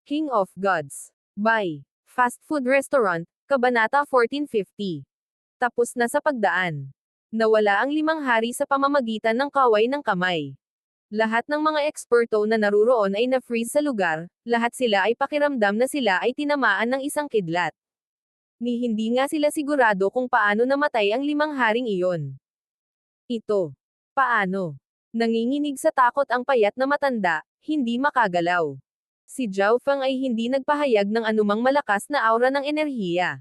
King of Gods. By Fast Food Restaurant, Kabanata 1450. Tapos na sa pagdaan. Nawala ang 5 hari sa pamamagitan ng kaway ng kamay. Lahat ng mga eksperto na naruroon ay na-freeze sa lugar, lahat sila ay pakiramdam na sila ay tinamaan ng isang kidlat. Ni hindi nga sila sigurado kung paano namatay ang 5 haring iyon. Ito. Paano? Nanginginig sa takot ang payat na matanda, hindi makagalaw. Si Zhao Feng ay hindi nagpahayag ng anumang malakas na aura ng enerhiya.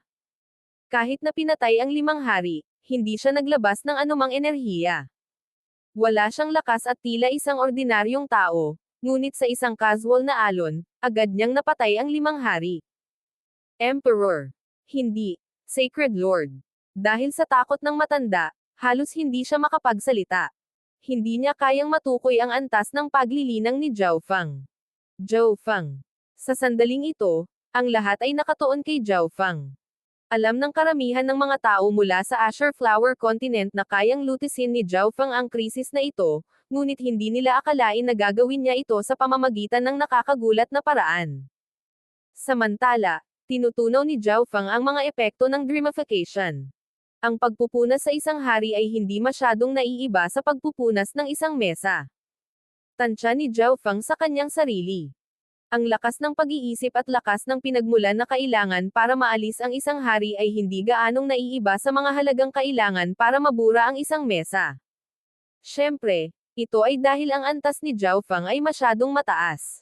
Kahit na pinatay ang 5 hari, hindi siya naglabas ng anumang enerhiya. Wala siyang lakas at tila isang ordinaryong tao, ngunit sa isang casual na alon, agad niyang napatay ang 5 hari. Emperor. Hindi. Sacred Lord. Dahil sa takot ng matanda, halos hindi siya makapagsalita. Hindi niya kayang matukoy ang antas ng paglilinang ni Zhao Feng. Zhao Feng. Sa sandaling ito, ang lahat ay nakatuon kay Zhao Feng. Alam ng karamihan ng mga tao mula sa Azure Flower Continent na kayang lutisin ni Zhao Feng ang krisis na ito, ngunit hindi nila akalain na gagawin niya ito sa pamamagitan ng nakakagulat na paraan. Samantala, tinutunaw ni Zhao Feng ang mga epekto ng dreamification. Ang pagpupunas sa isang hari ay hindi masyadong naiiba sa pagpupunas ng isang mesa. Tansya ni Zhao Feng sa kanyang sarili. Ang lakas ng pag-iisip at lakas ng pinagmulan na kailangan para maalis ang isang hari ay hindi gaanong naiiba sa mga halagang kailangan para mabura ang isang mesa. Siyempre, ito ay dahil ang antas ni Zhao Feng ay masyadong mataas.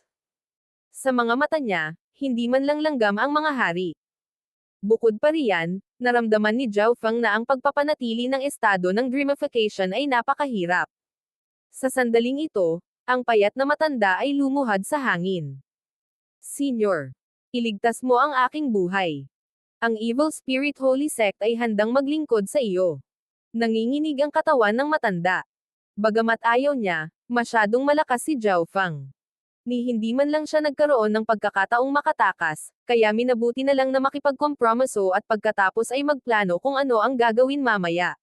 Sa mga mata niya, hindi man lang langgam ang mga hari. Bukod pa riyan, naramdaman ni Zhao Feng na ang pagpapanatili ng estado ng dreamification ay napakahirap. Sa sandaling ito, ang payat na matanda ay lumuhad sa hangin. Senior, iligtas mo ang aking buhay. Ang Evil Spirit Holy Sect ay handang maglingkod sa iyo. Nanginginig ang katawan ng matanda. Bagamat ayaw niya, masyadong malakas si Zhao Feng. Ni hindi man lang siya nagkaroon ng pagkakataong makatakas, kaya minabuti na lang na makipagkompromiso at pagkatapos ay magplano kung ano ang gagawin mamaya.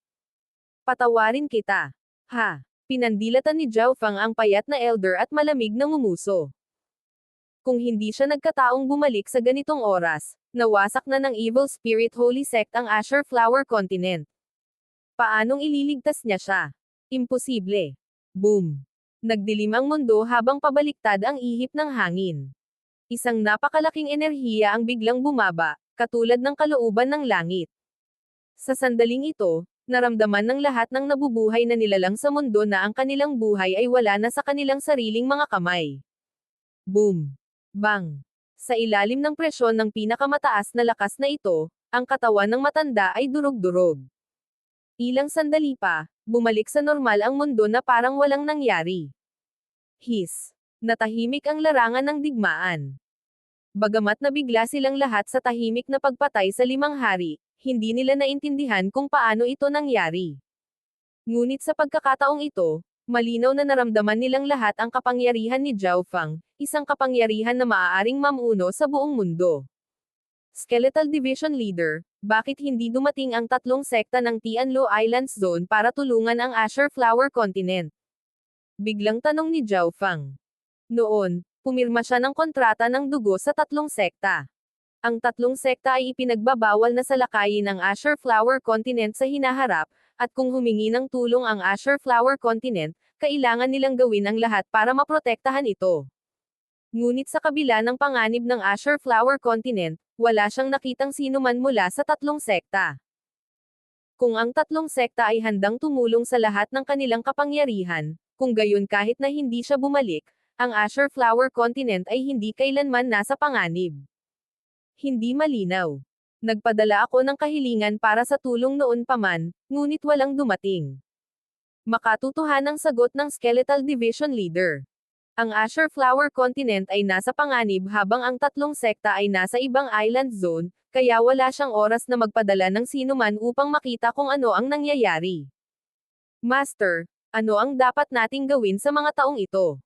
Patawarin kita. Ha! Pinandilatan ni Zhao Feng ang payat na elder at malamig na ngumuso. Kung hindi siya nagkataong bumalik sa ganitong oras, nawasak na ng Evil Spirit Holy Sect ang Azure Flower Continent. Paanong ililigtas niya siya? Imposible. Boom! Nagdilim ang mundo habang pabaliktad ang ihip ng hangin. Isang napakalaking enerhiya ang biglang bumaba, katulad ng kalooban ng langit. Sa sandaling ito, naramdaman ng lahat ng nabubuhay na nilalang sa mundo na ang kanilang buhay ay wala na sa kanilang sariling mga kamay. Boom! Bang! Sa ilalim ng presyon ng pinakamataas na lakas na ito, ang katawan ng matanda ay durog-durog. Ilang sandali pa, bumalik sa normal ang mundo na parang walang nangyari. His. Natahimik ang larangan ng digmaan. Bagamat nabigla silang lahat sa tahimik na pagpatay sa 5 hari, hindi nila naintindihan kung paano ito nangyari. Ngunit sa pagkakataong ito, malinaw na naramdaman nilang lahat ang kapangyarihan ni Zhao Feng, isang kapangyarihan na maaaring mamuno sa buong mundo. Skeletal Division Leader, bakit hindi dumating ang 3 sekta ng Tianluo Islands Zone para tulungan ang Azure Flower Continent? Biglang tanong ni Zhao Feng. Noon, pumirma siya ng kontrata ng dugo sa 3 sekta. Ang 3 sekta ay ipinagbabawal na salakayin ang Azure Flower Continent sa hinaharap, at kung humingi ng tulong ang Azure Flower Continent, kailangan nilang gawin ang lahat para maprotektahan ito. Ngunit sa kabila ng panganib ng Azure Flower Continent, wala siyang nakitang sinuman mula sa 3 sekta. Kung ang 3 sekta ay handang tumulong sa lahat ng kanilang kapangyarihan, kung gayon kahit na hindi siya bumalik, ang Azure Flower Continent ay hindi kailanman nasa panganib. Hindi malinaw. Nagpadala ako ng kahilingan para sa tulong noon pa man, ngunit walang dumating. Makatotohanang sagot ng Skeletal Division Leader. Ang Azure Flower Continent ay nasa panganib habang ang 3 sekta ay nasa ibang island zone, kaya wala siyang oras na magpadala ng sinuman upang makita kung ano ang nangyayari. Master, ano ang dapat nating gawin sa mga taong ito?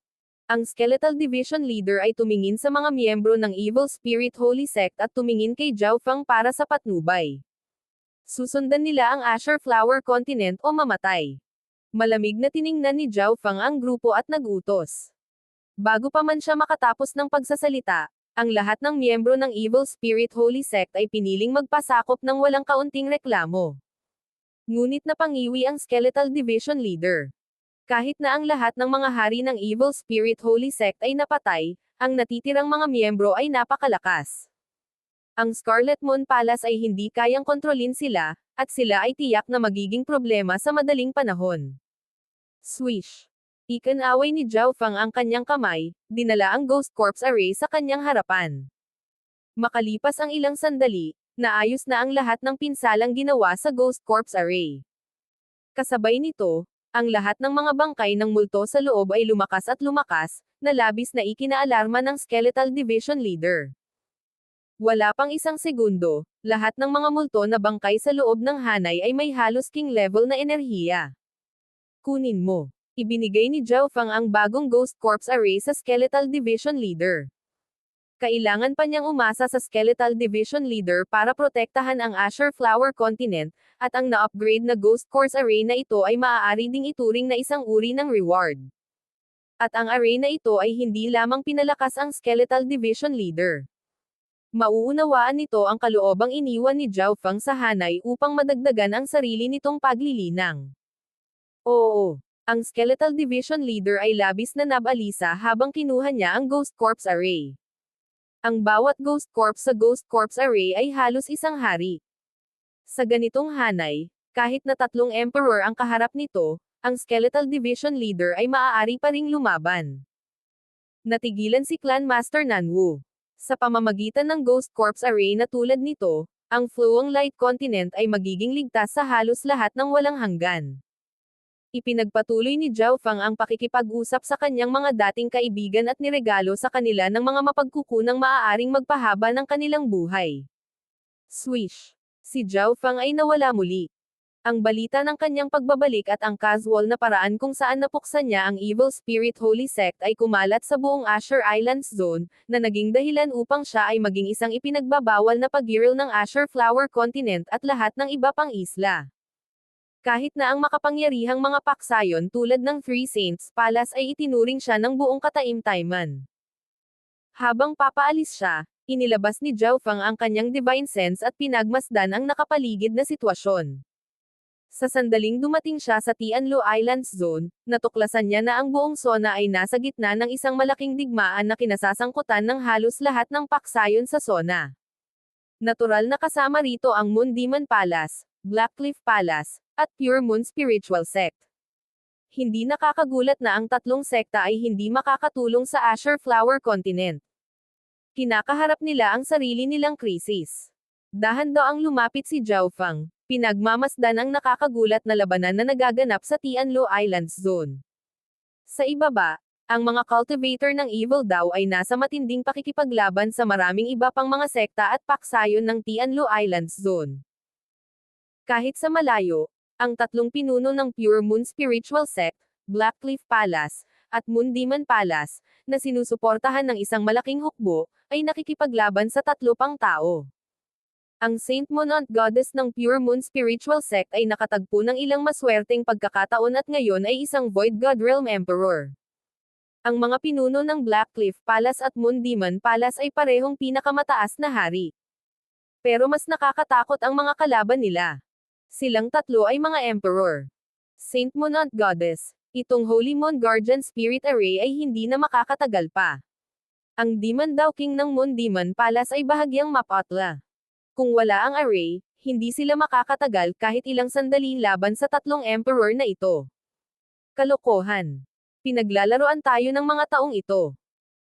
Ang Skeletal Division Leader ay tumingin sa mga miyembro ng Evil Spirit Holy Sect at tumingin kay Zhao Feng para sa patnubay. Susundan nila ang Azure Flower Continent o mamatay. Malamig na tiningnan ni Zhao Feng ang grupo at nagutos. Bago pa man siya makatapos ng pagsasalita, Ang lahat ng miyembro ng Evil Spirit Holy Sect ay piniling magpasakop ng walang kaunting reklamo. Ngunit napangiwi ang Skeletal Division Leader. Kahit na ang lahat ng mga hari ng Evil Spirit Holy Sect ay napatay, ang natitirang mga miyembro ay napakalakas. Ang Scarlet Moon Palace ay hindi kayang kontrolin sila, at sila ay tiyak na magiging problema sa madaling panahon. Swish! Ikinaway ni Zhao Feng ang kanyang kamay, dinala ang Ghost Corpse Array sa kanyang harapan. Makalipas ang ilang sandali, naayos na ang lahat ng pinsalang ginawa sa Ghost Corpse Array. Kasabay nito, ang lahat ng mga bangkay ng multo sa loob ay lumakas at lumakas, na labis na ikinaalarma ng Skeletal Division Leader. Wala pang isang segundo, lahat ng mga multo na bangkay sa loob ng hanay ay may halos king level na enerhiya. Kunin mo. Ibinigay ni Zhao Feng ang bagong Ghost Corpse Array sa Skeletal Division Leader. Kailangan pa niyang umasa sa Skeletal Division Leader para protektahan ang Azure Flower Continent, at ang na-upgrade na Ghost Corpse Array na ito ay maaari ding ituring na isang uri ng reward. At ang array na ito ay hindi lamang pinalakas ang Skeletal Division Leader. Mauunawaan nito ang kaloobang iniwan ni Zhao Feng sa hanay upang madagdagan ang sarili nitong paglilinang. Oo. Ang Skeletal Division Leader ay labis na nabalisa habang kinuha niya ang Ghost Corpse Array. Ang bawat Ghost Corpse sa Ghost Corpse Array ay halos isang hari. Sa ganitong hanay, kahit na 3 Emperor ang kaharap nito, ang Skeletal Division Leader ay maaari pa ring lumaban. Natigilan si Clan Master Nanwu. Sa pamamagitan ng Ghost Corpse Array na tulad nito, ang Flowing Light Continent ay magiging ligtas sa halos lahat ng walang hanggan. Ipinagpatuloy ni Zhao Feng ang pakikipag-usap sa kanyang mga dating kaibigan at niregalo sa kanila ng mga mapagkukunang maaaring magpahaba ng kanilang buhay. Swish! Si Zhao Feng ay nawala muli. Ang balita ng kanyang pagbabalik at ang casual na paraan kung saan napuksan niya ang Evil Spirit Holy Sect ay kumalat sa buong Azure Islands Zone, na naging dahilan upang siya ay maging isang ipinagbabawal na pagiril ng Azure Flower Continent at lahat ng iba pang isla. Kahit na ang makapangyarihang mga paksayon tulad ng Three Saints Palace ay itinuring siya ng buong kataimtayman. Habang papaalis siya, inilabas ni Zhao Feng ang kanyang Divine Sense at pinagmasdan ang nakapaligid na sitwasyon. Sa sandaling dumating siya sa Tianlu Islands Zone, natuklasan niya na ang buong zona ay nasa gitna ng isang malaking digmaan na kinasasangkutan ng halos lahat ng paksayon sa zona. Natural na kasama rito ang Moon Demon Palace, Blackcliff Palace, at Pure Moon Spiritual Sect. Hindi nakakagulat na ang 3 sekta ay hindi makakatulong sa Azure Flower Continent. Kinakaharap nila ang sarili nilang krisis. Dahan-daang lumapit si Zhao Feng, pinagmamasdan ang nakakagulat na labanan na nagaganap sa Tianlu Islands Zone. Sa ibaba, ang mga cultivator ng Evil Daw ay nasa matinding pakikipaglaban sa maraming iba pang mga sekta at paksayon ng Tianlu Islands Zone. Kahit sa malayo, ang 3 pinuno ng Pure Moon Spiritual Sect, Blackcliff Palace, at Moon Demon Palace, na sinusuportahan ng isang malaking hukbo, ay nakikipaglaban sa 3 pang tao. Ang Saint Monant Goddess ng Pure Moon Spiritual Sect ay nakatagpo ng ilang maswerteng pagkakataon at ngayon ay isang Void God Realm Emperor. Ang mga pinuno ng Blackcliff Palace at Moon Demon Palace ay parehong pinakamataas na hari. Pero mas nakakatakot ang mga kalaban nila. Silang 3 ay mga Emperor. Saint Monant Goddess. Itong Holy Moon Guardian Spirit Array ay hindi na makakatagal pa. Ang Demon Daw King ng Moon Demon Palace ay bahagyang mapatla. Kung wala ang array, hindi sila makakatagal kahit ilang sandali laban sa 3 Emperor na ito. Kalokohan. Pinaglalaroan tayo ng mga taong ito.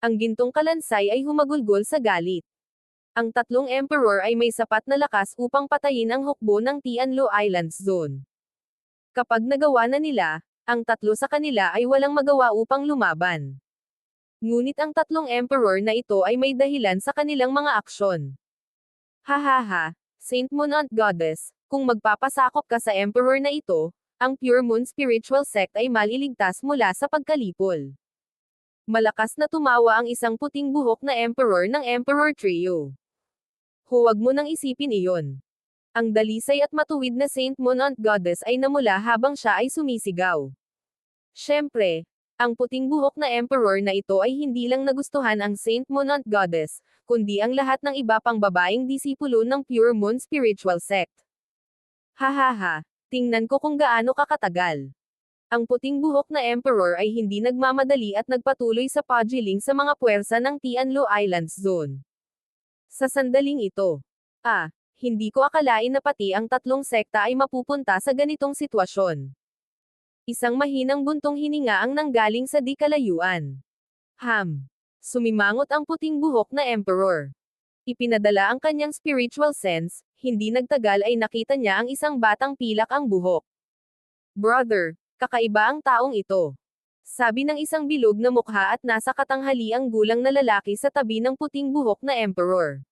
Ang gintong kalansay ay humagulgol sa galit. Ang 3 Emperor ay may sapat na lakas upang patayin ang hukbo ng Tianlu Islands Zone. Kapag nagawa na nila, ang 3 sa kanila ay walang magawa upang lumaban. Ngunit ang 3 Emperor na ito ay may dahilan sa kanilang mga aksyon. Hahaha, Saint Monant Goddess, kung magpapasakop ka sa Emperor na ito, ang Pure Moon Spiritual Sect ay maliligtas mula sa pagkalipol. Malakas na tumawa ang isang puting buhok na Emperor ng Emperor Trio. Huwag mo nang isipin iyon. Ang dalisay at matuwid na Saint Monant Goddess ay namula habang siya ay sumisigaw. Siyempre, Ang puting buhok na emperor na ito ay hindi lang nagustuhan ang Saint Moon Goddess, kundi ang lahat ng iba pang babaeng disipulo ng Pure Moon Spiritual Sect. Hahaha, tingnan ko kung gaano kakatagal. Ang puting buhok na emperor ay hindi nagmamadali at nagpatuloy sa pagjiling sa mga puwersa ng Tianlo Islands Zone. Sa sandaling ito, hindi ko akalain na pati ang tatlong sekta ay mapupunta sa ganitong sitwasyon. Isang mahinang buntong hininga ang nanggaling sa di kalayuan. Sumimangot ang puting buhok na emperor. Ipinadala ang kanyang spiritual sense, hindi nagtagal ay nakita niya ang isang batang pilak ang buhok. Brother, kakaiba ang taong ito. Sabi ng isang bilog na mukha at nasa katanghaliang gulang na lalaki sa tabi ng puting buhok na emperor.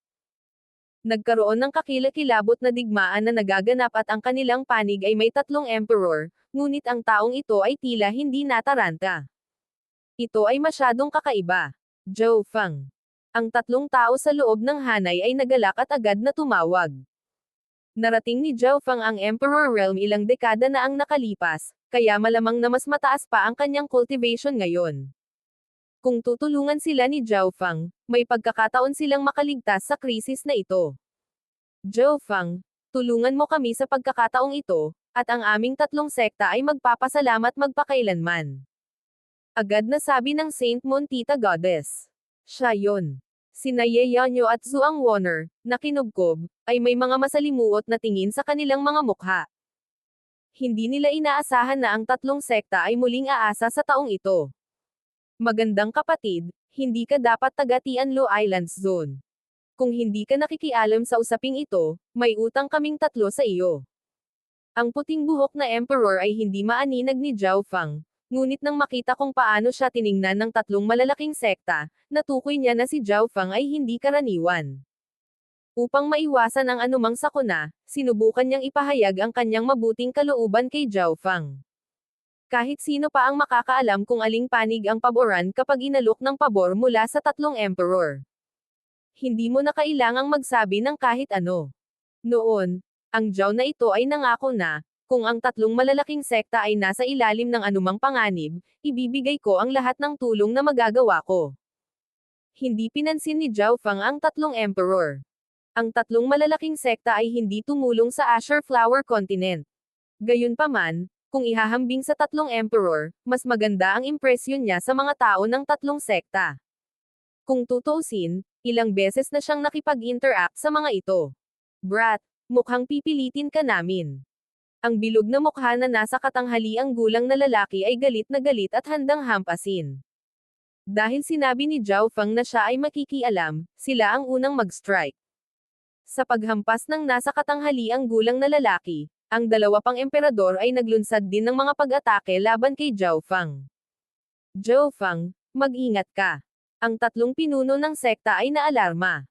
Nagkaroon ng kakilakilabot na digmaan na nagaganap at ang kanilang panig ay may tatlong emperor, ngunit ang taong ito ay tila hindi nataranta. Ito ay masyadong kakaiba. Zhou Feng. Ang tatlong tao sa loob ng hanay ay nagalak at agad na tumawag. Narating ni Zhou Feng ang Emperor Realm ilang dekada na ang nakalipas, kaya malamang na mas mataas pa ang kanyang cultivation ngayon. Kung tutulungan sila ni Zhou Feng, may pagkakataon silang makaligtas sa krisis na ito. Zhou Feng, tulungan mo kami sa pagkakataong ito, at ang aming tatlong sekta ay magpapasalamat magpakailanman. Agad na sabi ng Saint Moon Tita Goddess. Siya yon. Sina Ye Yanyo at Zhuang Wonner, na kinubkob, ay may mga masalimuot na tingin sa kanilang mga mukha. Hindi nila inaasahan na ang tatlong sekta ay muling aasa sa taong ito. Magandang kapatid, hindi ka dapat taga Tianlo Islands Zone. Kung hindi ka nakikialam sa usaping ito, may utang kaming tatlo sa iyo. Ang puting buhok na emperor ay hindi maaninag ni Zhou Feng, ngunit nang makita kung paano siya tiningnan ng tatlong malalaking sekta, natukoy niya na si Zhou Feng ay hindi karaniwan. Upang maiwasan ang anumang sakuna, sinubukan niyang ipahayag ang kanyang mabuting kalooban kay Zhou Feng. Kahit sino pa ang makakaalam kung aling panig ang paboran kapag inalok ng pabor mula sa tatlong emperor. Hindi mo na kailangang magsabi ng kahit ano. Noon, ang Zhou na ito ay nangako na, kung ang tatlong malalaking sekta ay nasa ilalim ng anumang panganib, ibibigay ko ang lahat ng tulong na magagawa ko. Hindi pinansin ni Zhou Feng ang tatlong emperor. Ang tatlong malalaking sekta ay hindi tumulong sa Azure Flower Continent. Gayunpaman, kung ihahambing sa tatlong emperor, mas maganda ang impresyon niya sa mga tao ng tatlong sekta. Kung tutuusin, ilang beses na siyang nakipag-interact sa mga ito. Brat, mukhang pipilitin ka namin. Ang bilog na mukha na nasa katanghaliang gulang na lalaki ay galit na galit at handang hampasin. Dahil sinabi ni Zhou Feng na siya ay makikialam, sila ang unang mag-strike. Sa paghampas ng nasa katanghaliang gulang na lalaki, ang dalawa pang emperador ay naglunsad din ng mga pag-atake laban kay Zhou Feng. Zhou Feng, mag-ingat ka. Ang tatlong pinuno ng sekta ay naalarma.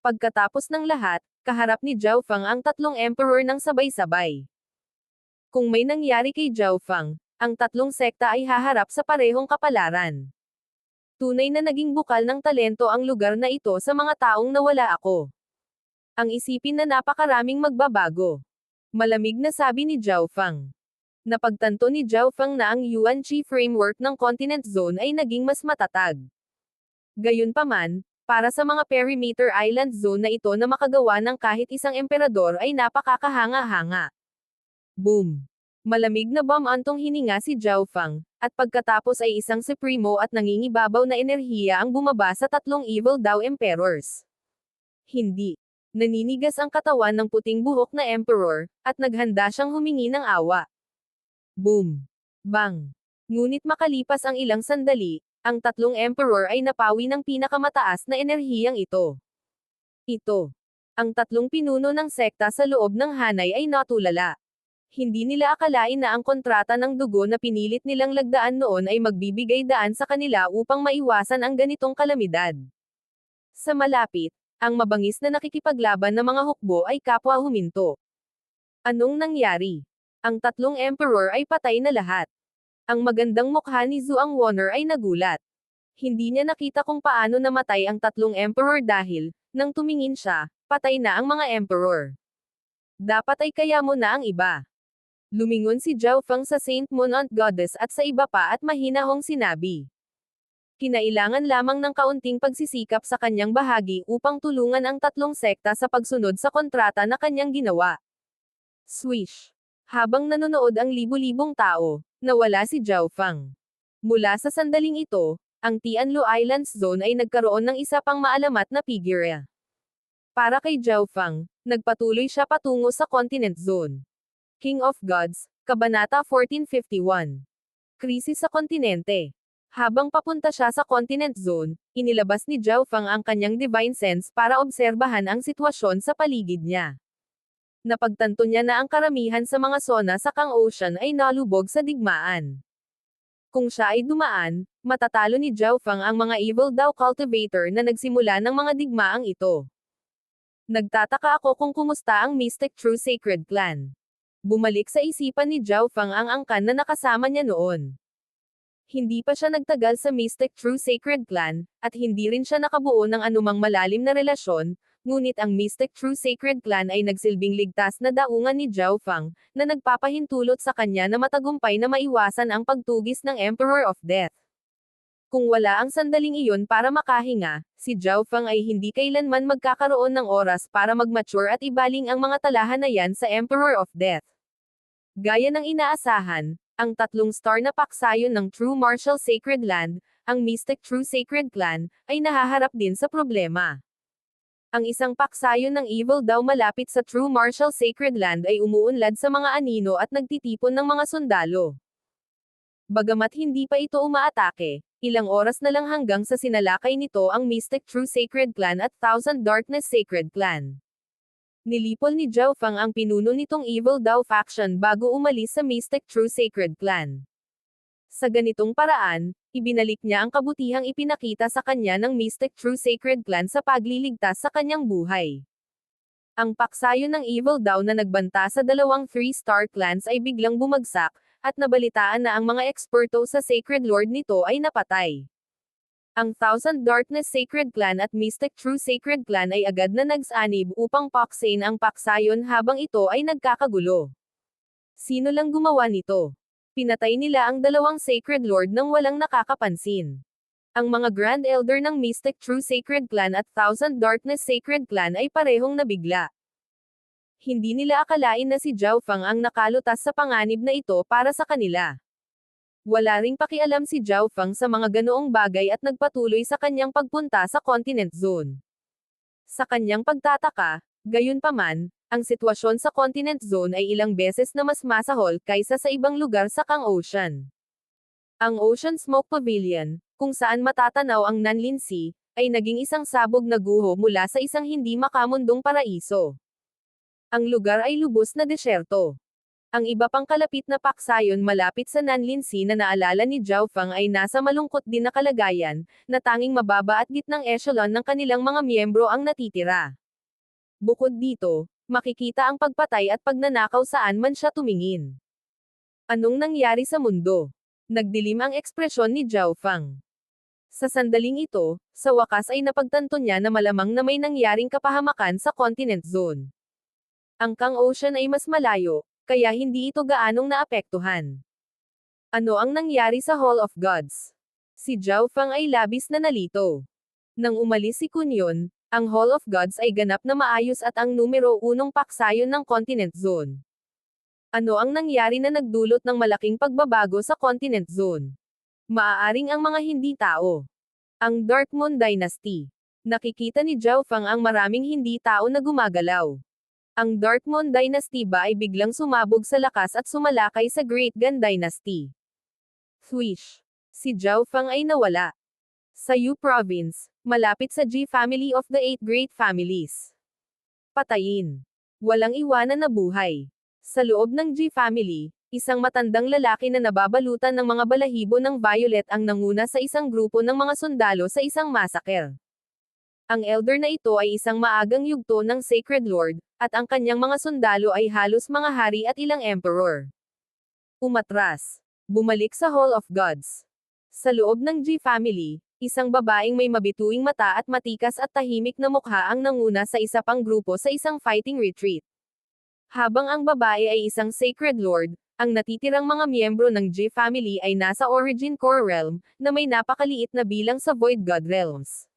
Pagkatapos ng lahat, kaharap ni Zhou Feng ang tatlong emperor ng sabay-sabay. Kung may nangyari kay Zhou Feng, ang tatlong sekta ay haharap sa parehong kapalaran. Tunay na naging bukal ng talento ang lugar na ito sa mga taong nawala ako. Ang isipin na napakaraming magbabago. Malamig na sabi ni Zhou Feng. Napagtanto ni Zhou Feng na ang Yuan-Chi framework ng Continent Zone ay naging mas matatag. Gayunpaman, para sa mga perimeter island zone na ito na makagawa ng kahit isang emperador ay napakakahanga-hanga. Boom! Malamig na antong hininga si Zhou Feng, at pagkatapos ay isang supremo at nangingibabaw na enerhiya ang bumaba sa tatlong evil Dao Emperors. Hindi. Naninigas ang katawan ng puting buhok na emperor, at naghanda siyang humingi ng awa. Boom! Bang! Ngunit makalipas ang ilang sandali, ang tatlong emperor ay napawi ng pinakamataas na enerhiyang ito. Ito. Ang tatlong pinuno ng sekta sa loob ng hanay ay natulala. Hindi nila akalain na ang kontrata ng dugo na pinilit nilang lagdaan noon ay magbibigay daan sa kanila upang maiwasan ang ganitong kalamidad. Sa malapit, ang mabangis na nakikipaglaban na mga hukbo ay kapwa huminto. Anong nangyari? Ang tatlong emperor ay patay na lahat. Ang magandang mukha ni Zhuang Wonner ay nagulat. Hindi niya nakita kung paano namatay ang tatlong emperor dahil, nang tumingin siya, patay na ang mga emperor. Dapat ay kaya mo na ang iba. Lumingon si Zhao Feng sa Saint Monant Goddess at sa iba pa at mahinahong sinabi. Kinailangan lamang ng kaunting pagsisikap sa kanyang bahagi upang tulungan ang tatlong sekta sa pagsunod sa kontrata na kanyang ginawa. Swish! Habang nanonood ang libu-libong tao, nawala si Zhao Feng. Mula sa sandaling ito, ang Tianlu Islands Zone ay nagkaroon ng isa pang maalamat na figure. Para kay Zhao Feng, nagpatuloy siya patungo sa Continent Zone. King of Gods, Kabanata 1451. Krisis sa kontinente. Habang papunta siya sa Continent Zone, inilabas ni Zhao Feng ang kanyang Divine Sense para obserbahan ang sitwasyon sa paligid niya. Napagtanto niya na ang karamihan sa mga sona sa Kang Ocean ay nalubog sa digmaan. Kung siya ay dumaan, matatalo ni Zhao Feng ang mga Evil Dao Cultivator na nagsimula ng mga digmaang ito. Nagtataka ako kung kumusta ang Mystic True Sacred Clan. Bumalik sa isipan ni Zhao Feng ang angkan na nakasama niya noon. Hindi pa siya nagtagal sa Mystic True Sacred Clan, at hindi rin siya nakabuo ng anumang malalim na relasyon, ngunit ang Mystic True Sacred Clan ay nagsilbing ligtas na daungan ni Zhao Feng, na nagpapahintulot sa kanya na matagumpay na maiwasan ang pagtugis ng Emperor of Death. Kung wala ang sandaling iyon para makahinga, si Zhao Feng ay hindi kailanman magkakaroon ng oras para mag-mature at ibaling ang mga talahanayan sa Emperor of Death. Gaya ng inaasahan, ang tatlong star na paksayon ng True Martial Sacred Land, ang Mystic True Sacred Clan, ay nahaharap din sa problema. Ang isang paksayon ng Evil Dao malapit sa True Martial Sacred Land ay umuunlad sa mga anino at nagtitipon ng mga sundalo. Bagamat hindi pa ito umaatake, ilang oras na lang hanggang sa sinalakay nito ang Mystic True Sacred Clan at Thousand Darkness Sacred Clan. Nilipol ni Zhao Feng ang pinuno nitong Evil Dao faction bago umalis sa Mystic True Sacred Clan. Sa ganitong paraan, ibinalik niya ang kabutihang ipinakita sa kanya ng Mystic True Sacred Clan sa pagliligtas sa kanyang buhay. Ang paksayon ng Evil Dao na nagbanta sa dalawang 3-star clans ay biglang bumagsak, at nabalitaan na ang mga eksperto sa Sacred Lord nito ay napatay. Ang Thousand Darkness Sacred Clan at Mystic True Sacred Clan ay agad na nagsanib upang paksain ang paksayon habang ito ay nagkakagulo. Sino lang gumawa nito? Pinatay nila ang dalawang Sacred Lord nang walang nakakapansin. Ang mga Grand Elder ng Mystic True Sacred Clan at Thousand Darkness Sacred Clan ay parehong nabigla. Hindi nila akalain na si Zhao Feng ang nakalutas sa panganib na ito para sa kanila. Wala ring pakialam si Zhao Feng sa mga ganoong bagay at nagpatuloy sa kanyang pagpunta sa Continent Zone. Sa kanyang pagtataka, gayunpaman, ang sitwasyon sa Continent Zone ay ilang beses na mas masahol kaysa sa ibang lugar sa Kang Ocean. Ang Ocean Smoke Pavilion, kung saan matatanaw ang Nanlin Sea, ay naging isang sabog na guho mula sa isang hindi makamundong paraiso. Ang lugar ay lubos na desyerto. Ang iba pang kalapit na paksayon malapit sa Nanlin Sea na naalala ni Zhao Feng ay nasa malungkot din na kalagayan, na tanging mababa at gitnang echelon ng kanilang mga miyembro ang natitira. Bukod dito, makikita ang pagpatay at pagnanakaw saan man siya tumingin. Anong nangyari sa mundo? Nagdilim ang ekspresyon ni Zhao Feng. Sa sandaling ito, sa wakas ay napagtanto niya na malamang na may nangyaring kapahamakan sa Continent Zone. Ang Kang Ocean ay mas malayo, kaya hindi ito gaanong naapektuhan. Ano ang nangyari sa Hall of Gods? Si Zhao Feng ay labis na nalito. Nang umalis si Kun Yun, ang Hall of Gods ay ganap na maayos at ang numero 1 paksayon ng Continent Zone. Ano ang nangyari na nagdulot ng malaking pagbabago sa Continent Zone? Maaaring ang mga hindi tao. Ang Dark Moon Dynasty. Nakikita ni Zhao Feng ang maraming hindi tao na gumagalaw. Ang Dark Moon Dynasty ba ay biglang sumabog sa lakas at sumalakay sa Great Gun Dynasty? Swish! Si Zhao Feng ay nawala. Sa Yu Province, malapit sa Ji Family of the 8 Great Families. Patayin. Walang iwanan na buhay. Sa loob ng Ji Family, isang matandang lalaki na nababalutan ng mga balahibo ng violet ang nanguna sa isang grupo ng mga sundalo sa isang massacre. Ang elder na ito ay isang maagang yugto ng Sacred Lord, at ang kanyang mga sundalo ay halos mga hari at ilang emperor. Umatras. Bumalik sa Hall of Gods. Sa loob ng Ji Family, isang babaeng may mabituing mata at matikas at tahimik na mukha ang nanguna sa isa pang grupo sa isang fighting retreat. Habang ang babae ay isang Sacred Lord, Ang natitirang mga miyembro ng G family ay nasa Origin Core Realm, na may napakaliit na bilang sa Void God Realms.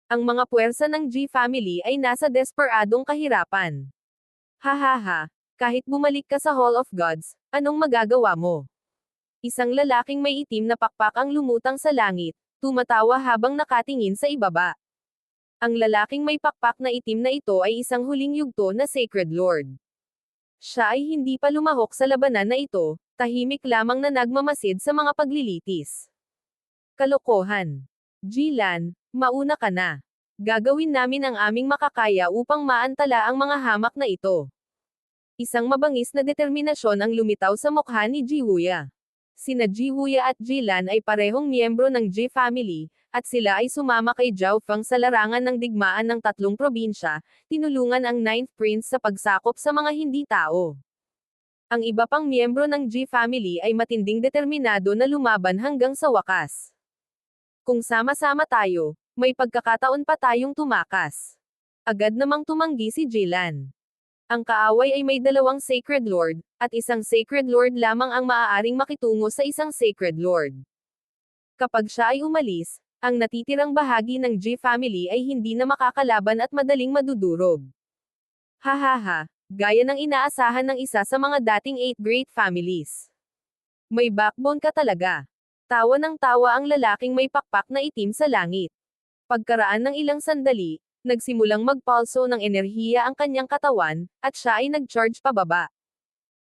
Ang mga puwersa ng G family ay nasa desperadong kahirapan. Hahaha, kahit bumalik ka sa Hall of Gods, anong magagawa mo? Isang lalaking may itim na pakpak ang lumutang sa langit, tumatawa habang nakatingin sa ibaba. Ang lalaking may pakpak na itim na ito ay isang huling yugto na Sacred Lord. Siya ay hindi pa lumahok sa labanan na ito, tahimik lamang na nagmamasid sa mga paglilitis. Kalokohan. Jilan, mauna ka na. Gagawin namin ang aming makakaya upang maantala ang mga hamak na ito. Isang mabangis na determinasyon ang lumitaw sa mukha ni Jiwuya. Sina Jiwuya at Jilan ay parehong miyembro ng Ji family, at sila ay sumama kay Zhao Feng sa larangan ng digmaan ng 3 probinsya, tinulungan ang Ninth Prince sa pagsakop sa mga hindi tao. Ang iba pang miyembro ng Ji family ay matinding determinado na lumaban hanggang sa wakas. Kung sama-sama tayo, may pagkakataon pa tayong tumakas. Agad namang tumanggi si Jilan. Ang kaaway ay may 2 Sacred Lord, at isang Sacred Lord lamang ang maaaring makitungo sa isang Sacred Lord. Kapag siya ay umalis, ang natitirang bahagi ng Ji family ay hindi na makakalaban at madaling madudurog. Hahaha, gaya ng inaasahan ng isa sa mga dating 8 great families. May backbone ka talaga. Tawa ng tawa ang lalaking may pakpak na itim sa langit. Pagkaraan ng ilang sandali, nagsimulang magpulso ng enerhiya ang kanyang katawan, at siya ay nag-charge pababa.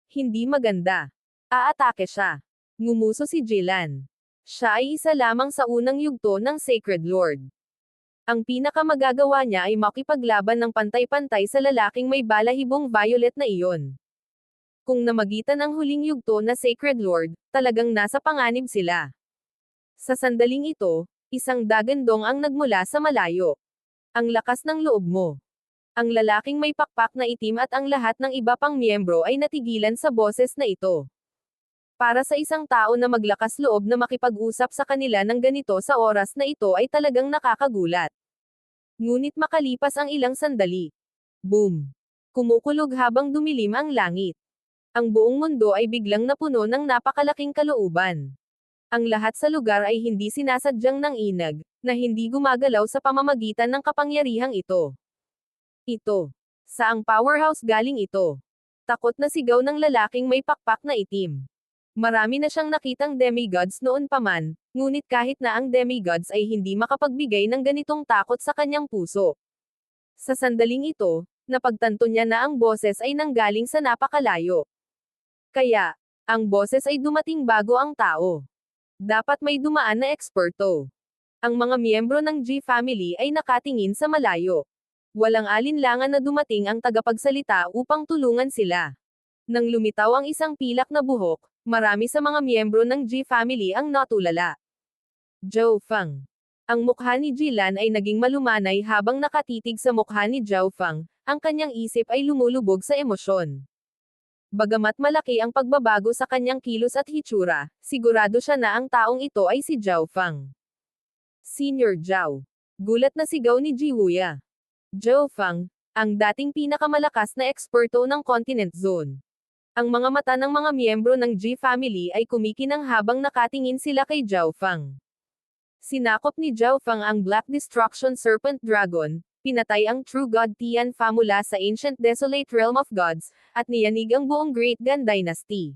Hindi maganda. Aatake siya. Ngumuso si Jilan. Siya ay isa lamang sa unang yugto ng Sacred Lord. Ang pinakamagagawa niya ay makipaglaban ng pantay-pantay sa lalaking may balahibong violet na iyon. Kung namagitan ang huling yugto na Sacred Lord, talagang nasa panganib sila. Sa sandaling ito, isang dagandong ang nagmula sa malayo. Ang lakas ng loob mo. Ang lalaking may pakpak na itim at ang lahat ng iba pang miyembro ay natigilan sa boses na ito. Para sa isang tao na maglakas loob na makipag-usap sa kanila ng ganito sa oras na ito ay talagang nakakagulat. Ngunit makalipas ang ilang sandali. Boom! Kumukulog habang dumilim ang langit. Ang buong mundo ay biglang napuno ng napakalaking kalooban. Ang lahat sa lugar ay hindi sinasadyang ng inag, na hindi gumagalaw sa pamamagitan ng kapangyarihang ito. Ito. Saang powerhouse galing ito? Takot na sigaw ng lalaking may pakpak na itim. Marami na siyang nakitang demigods noon pa man, ngunit kahit na ang demigods ay hindi makapagbigay ng ganitong takot sa kanyang puso. Sa sandaling ito, napagtanto niya na ang boses ay nanggaling sa napakalayo. Kaya, ang boses ay dumating bago ang tao. Dapat may dumaan na eksperto. Ang mga miyembro ng Ji family ay nakatingin sa malayo. Walang alinlangan na dumating ang tagapagsalita upang tulungan sila. Nang lumitaw ang isang pilak na buhok, marami sa mga miyembro ng Ji family ang natulala. Zhao Feng. Ang mukha ni Jilan ay naging malumanay habang nakatitig sa mukha ni Zhao Feng, ang kanyang isip ay lumulubog sa emosyon. Bagamat malaki ang pagbabago sa kanyang kilos at hitsura, sigurado siya na ang taong ito ay si Zhao Feng. Senior Zhao. Gulat na sigaw ni Jiwuya. Zhao Feng, ang dating pinakamalakas na eksperto ng Continent Zone. Ang mga mata ng mga miyembro ng Ji family ay kumikinang habang nakatingin sila kay Zhao Feng. Sinakop ni Zhao Feng ang Black Destruction Serpent Dragon, pinatay ang True God Tianfa mula sa Ancient Desolate Realm of Gods, at niyanig ang buong Great Gan Dynasty.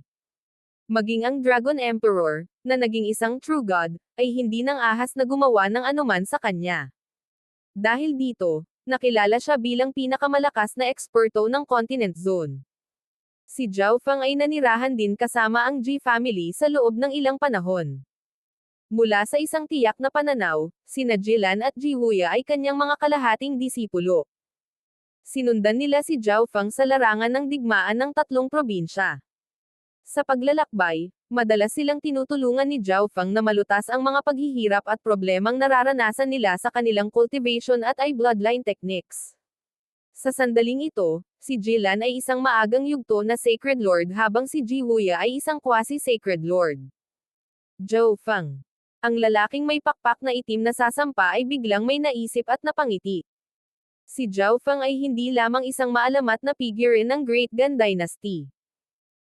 Maging ang Dragon Emperor, na naging isang True God, ay hindi nang ahas na gumawa ng anuman sa kanya. Dahil dito, nakilala siya bilang pinakamalakas na eksperto ng Continent Zone. Si Zhao Feng ay nanirahan din kasama ang Ji family sa loob ng ilang panahon. Mula sa isang tiyak na pananaw, sina Jilan at Jiwuya ay kanyang mga kalahating disipulo. Sinundan nila si Zhao Feng sa larangan ng digmaan ng 3 probinsya. Sa paglalakbay, madalas silang tinutulungan ni Zhao Feng na malutas ang mga paghihirap at problemang nararanasan nila sa kanilang cultivation at ay bloodline techniques. Sa sandaling ito, si Jilan ay isang maagang yugto na Sacred Lord habang si Jiwuya ay isang quasi-Sacred Lord. Zhao Feng. Ang lalaking may pakpak na itim na sasampa ay biglang may naisip at napangiti. Si Zhao Feng ay hindi lamang isang maalamat na figure ng Great Gan Dynasty.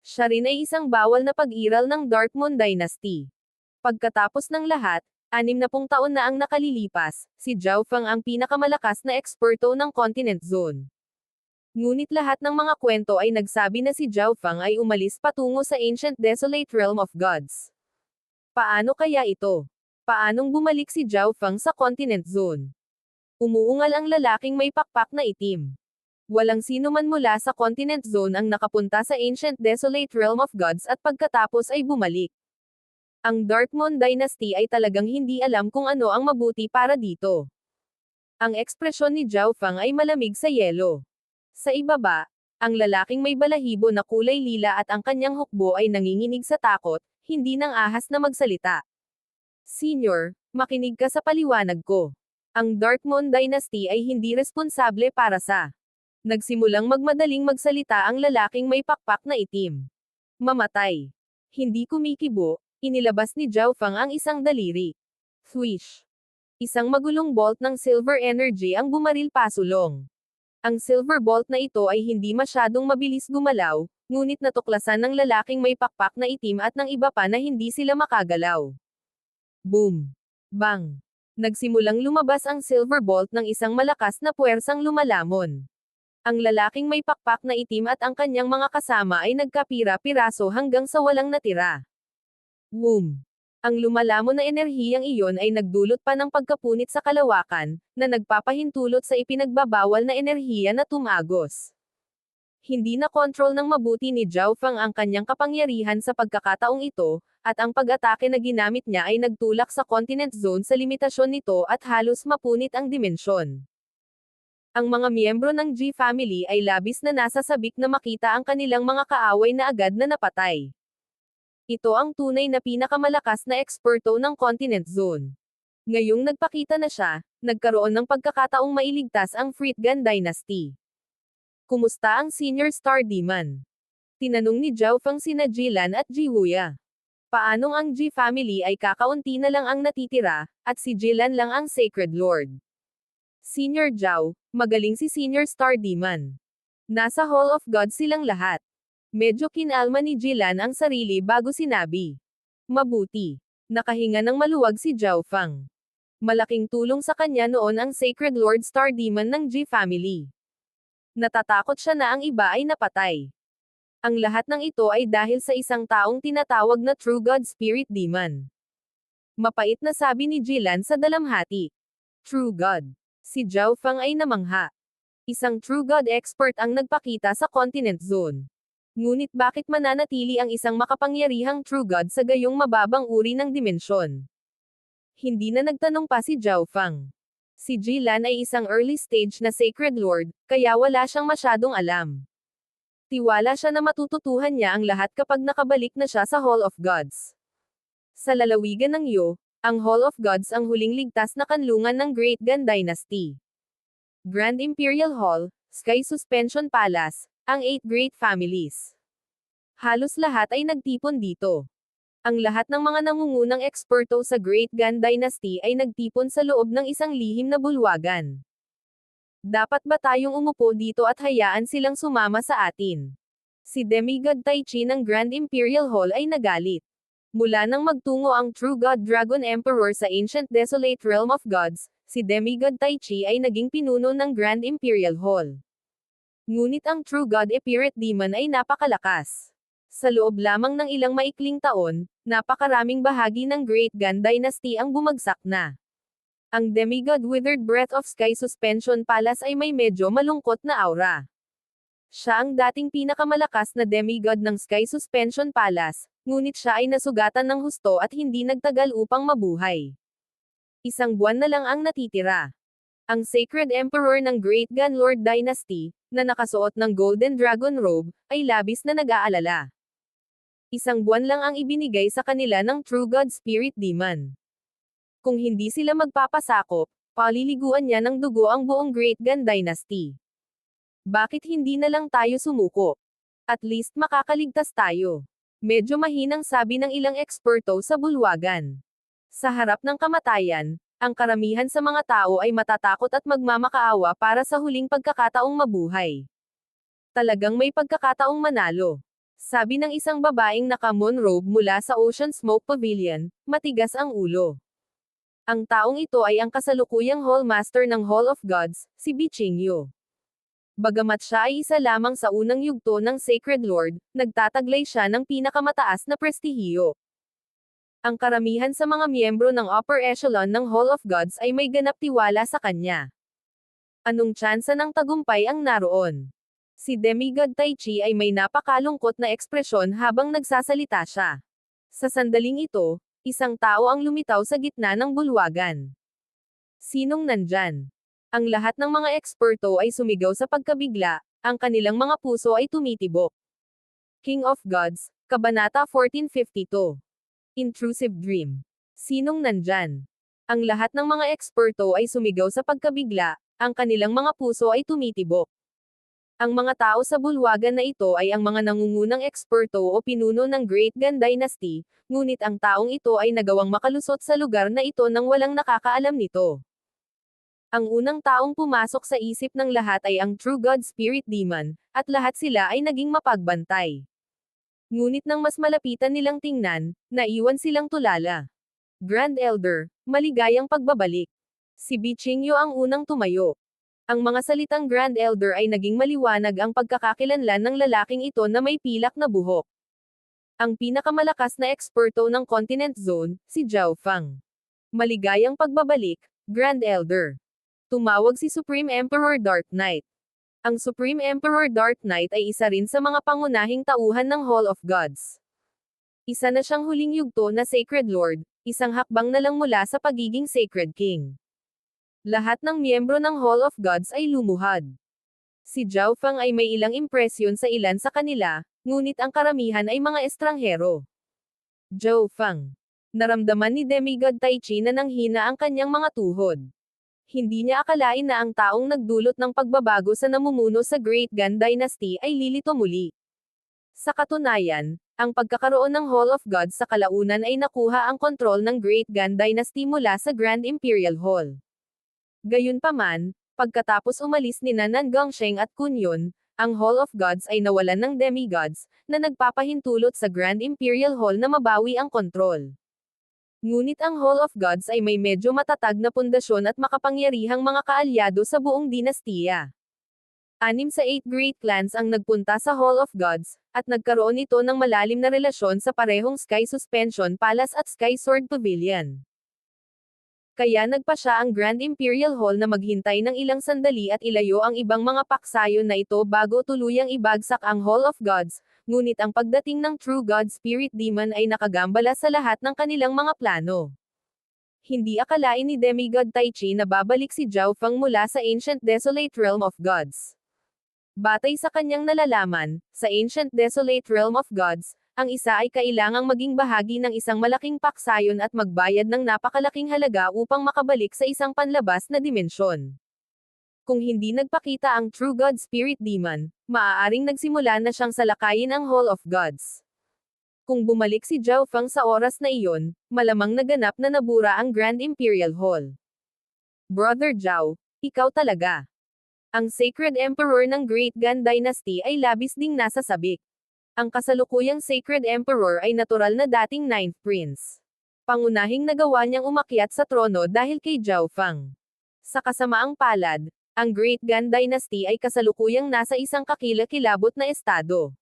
Siya rin ay isang bawal na pag-iral ng Darkmoon Dynasty. Pagkatapos ng lahat, 60 taon na ang nakalilipas, si Zhao Feng ang pinakamalakas na eksperto ng Continent Zone. Ngunit lahat ng mga kwento ay nagsabi na si Zhao Feng ay umalis patungo sa Ancient Desolate Realm of Gods. Paano kaya ito? Paanong bumalik si Zhao Feng sa Continent Zone? Umuungal ang lalaking may pakpak na itim. Walang sino man mula sa Continent Zone ang nakapunta sa Ancient Desolate Realm of Gods at pagkatapos ay bumalik. Ang Darkmoon Dynasty ay talagang hindi alam kung ano ang mabuti para dito. Ang ekspresyon ni Zhao Feng ay malamig sa yelo. Sa ibaba, ang lalaking may balahibo na kulay lila at ang kanyang hukbo ay nanginginig sa takot, hindi nang ahas na magsalita. Senior, makinig ka sa paliwanag ko. Ang Darkmoon Dynasty ay hindi responsable para sa nagsimulang magmadaling magsalita ang lalaking may pakpak na itim. Mamatay. Hindi kumikibo, inilabas ni Zhao Feng ang isang daliri. Swish. Isang magulong bolt ng silver energy ang bumaril pasulong. Ang silver bolt na ito ay hindi masyadong mabilis gumalaw, ngunit natuklasan ng lalaking may pakpak na itim at ng iba pa na hindi sila makagalaw. Boom! Bang! Nagsimulang lumabas ang silver bolt ng isang malakas na puwersang lumalamon. Ang lalaking may pakpak na itim at ang kanyang mga kasama ay nagkapira-piraso hanggang sa walang natira. Boom! Ang lumalamon na enerhiyang iyon ay nagdulot pa ng pagkapunit sa kalawakan, na nagpapahintulot sa ipinagbabawal na enerhiya na tumagos. Hindi na kontrol ng mabuti ni Zhao Feng ang kanyang kapangyarihan sa pagkakataong ito, at ang pag-atake na ginamit niya ay nagtulak sa Continent Zone sa limitasyon nito at halos mapunit ang dimensyon. Ang mga miyembro ng G family ay labis na nasasabik na makita ang kanilang mga kaaway na agad na napatay. Ito ang tunay na pinakamalakas na eksperto ng Continent Zone. Ngayong nagpakita na siya, nagkaroon ng pagkakataong mailigtas ang Fritgan Dynasty. Kumusta ang Senior Star Demon? Tinanong ni Zhao Feng sina Jilan at Jiwuya. Paanong ang G family ay kakaunti na lang ang natitira, at si Jilan lang ang Sacred Lord? Senior Zhao, magaling si Senior Star Demon. Nasa Hall of Gods silang lahat. Medyo kinalma ni Jilan ang sarili bago sinabi. Mabuti. Nakahinga ng maluwag si Zhao Feng. Malaking tulong sa kanya noon ang Sacred Lord Star Demon ng G family. Natatakot siya na ang iba ay napatay. Ang lahat ng ito ay dahil sa isang taong tinatawag na True God Spirit Demon. Mapait na sabi ni Jilan sa dalamhati. True God. Si Zhao Feng ay namangha. Isang True God expert ang nagpakita sa Continent Zone. Ngunit bakit mananatili ang isang makapangyarihang True God sa gayong mababang uri ng dimensyon? Hindi na nagtanong pa si Zhao Feng. Si Jilan ay isang early stage na Sacred Lord, kaya wala siyang masyadong alam. Tiwala siya na matututuhan niya ang lahat kapag nakabalik na siya sa Hall of Gods. Sa lalawigan ng Yo, ang Hall of Gods ang huling ligtas na kanlungan ng Great Gan Dynasty. Grand Imperial Hall, Sky Suspension Palace, ang 8 Great Families. Halos lahat ay nagtipon dito. Ang lahat ng mga nangungunang eksperto sa Great Gan Dynasty ay nagtipon sa loob ng isang lihim na bulwagan. Dapat ba tayong umupo dito at hayaan silang sumama sa atin? Si Demigod Tai Chi ng Grand Imperial Hall ay nagalit. Mula nang magtungo ang True God Dragon Emperor sa Ancient Desolate Realm of Gods, si Demigod Tai Chi ay naging pinuno ng Grand Imperial Hall. Ngunit ang True God Spirit Demon ay napakalakas. Sa loob lamang ng ilang maikling taon, napakaraming bahagi ng Great Gan Dynasty ang bumagsak na. Ang Demigod Withered Breath of Sky Suspension Palace ay may medyo malungkot na aura. Siya ang dating pinakamalakas na demigod ng Sky Suspension Palace, ngunit siya ay nasugatan ng husto at hindi nagtagal upang mabuhay. Isang buwan na lang ang natitira. Ang Sacred Emperor ng Great Gan Lord Dynasty, na nakasuot ng Golden Dragon Robe, ay labis na nag-aalala. Isang buwan lang ang ibinigay sa kanila ng True God Spirit Demon. Kung hindi sila magpapasakop, paliliguan niya ng dugo ang buong Great Gan Dynasty. Bakit hindi na lang tayo sumuko? At least makakaligtas tayo. Medyo mahinang sabi ng ilang eksperto sa bulwagan. Sa harap ng kamatayan, ang karamihan sa mga tao ay matatakot at magmamakaawa para sa huling pagkakataong mabuhay. Talagang may pagkakataong manalo. Sabi ng isang babaeng naka-moon robe mula sa Ocean Smoke Pavilion, matigas ang ulo. Ang taong ito ay ang kasalukuyang Hall Master ng Hall of Gods, si Bichingyo. Bagamat siya ay isa lamang sa unang yugto ng Sacred Lord, nagtataglay siya ng pinakamataas na prestihiyo. Ang karamihan sa mga miyembro ng upper echelon ng Hall of Gods ay may ganap tiwala sa kanya. Anong tsansa ng tagumpay ang naroon? Si Demigod Tai Chi ay may napakalungkot na ekspresyon habang nagsasalita siya. Sa sandaling ito, isang tao ang lumitaw sa gitna ng bulwagan. Sinong nandyan? Ang lahat ng mga eksperto ay sumigaw sa pagkabigla, ang kanilang mga puso ay tumitibok. King of Gods, Kabanata 1452. Intrusive Dream. Sinong nandyan? Ang lahat ng mga eksperto ay sumigaw sa pagkabigla, ang kanilang mga puso ay tumitibok. Ang mga tao sa bulwagan na ito ay ang mga nangungunang eksperto o pinuno ng Great Gan Dynasty, ngunit ang taong ito ay nagawang makalusot sa lugar na ito nang walang nakakaalam nito. Ang unang taong pumasok sa isip ng lahat ay ang True God Spirit Demon, at lahat sila ay naging mapagbantay. Ngunit nang mas malapitan nilang tingnan, naiwan silang tulala. Grand Elder, maligayang pagbabalik. Si Bichingyo ang unang tumayo. Ang mga salitang Grand Elder ay naging maliwanag ang pagkakakilanlan ng lalaking ito na may pilak na buhok. Ang pinakamalakas na eksperto ng Continent Zone, si Zhao Fang. Maligayang pagbabalik, Grand Elder. Tumawag si Supreme Emperor Dark Knight. Ang Supreme Emperor Dark Knight ay isa rin sa mga pangunahing tauhan ng Hall of Gods. Isa na siyang huling yugto na Sacred Lord, isang hakbang na lang mula sa pagiging Sacred King. Lahat ng miyembro ng Hall of Gods ay lumuhad. Si Zhao Fang ay may ilang impresyon sa ilan sa kanila, ngunit ang karamihan ay mga estranghero. Zhao Fang. Naramdaman ni Demigod Tai Chi na nanghina ang kanyang mga tuhod. Hindi niya akalain na ang taong nagdulot ng pagbabago sa namumuno sa Great Gan Dynasty ay lilito muli. Sa katunayan, ang pagkakaroon ng Hall of Gods sa kalaunan ay nakuha ang kontrol ng Great Gan Dynasty mula sa Grand Imperial Hall. Gayunpaman, pagkatapos umalis ni Nan Gongsheng at Kun Yun, ang Hall of Gods ay nawalan ng demigods, na nagpapahintulot sa Grand Imperial Hall na mabawi ang kontrol. Ngunit ang Hall of Gods ay may medyo matatag na pundasyon at makapangyarihang mga kaalyado sa buong dinastiya. 6 sa 8 great clans ang nagpunta sa Hall of Gods, at nagkaroon ito ng malalim na relasyon sa parehong Sky Suspension Palace at Sky Sword Pavilion. Kaya nagpa siya ang Grand Imperial Hall na maghintay ng ilang sandali at ilayo ang ibang mga paksayon na ito bago tuluyang ibagsak ang Hall of Gods, ngunit ang pagdating ng True God Spirit Demon ay nakagambala sa lahat ng kanilang mga plano. Hindi akalain ni Demigod Tai Chi na babalik si Zhao Fang mula sa Ancient Desolate Realm of Gods. Batay sa kanyang nalalaman, sa Ancient Desolate Realm of Gods, ang isa ay kailangang maging bahagi ng isang malaking paksayon at magbayad ng napakalaking halaga upang makabalik sa isang panlabas na dimensyon. Kung hindi nagpakita ang True God Spirit Demon, maaaring nagsimula na siyang salakayin ang Hall of Gods. Kung bumalik si Zhao Fang sa oras na iyon, malamang naganap na nabura ang Grand Imperial Hall. Brother Zhao, ikaw talaga. Ang Sacred Emperor ng Great Gan Dynasty ay labis ding nasa sabik. Ang kasalukuyang Sacred Emperor ay natural na dating 9th Prince. Pangunahing nagawa niyang umakyat sa trono dahil kay Zhao Fang. Sa kasamaang palad, ang Great Gan Dynasty ay kasalukuyang nasa isang kakilakilabot na estado.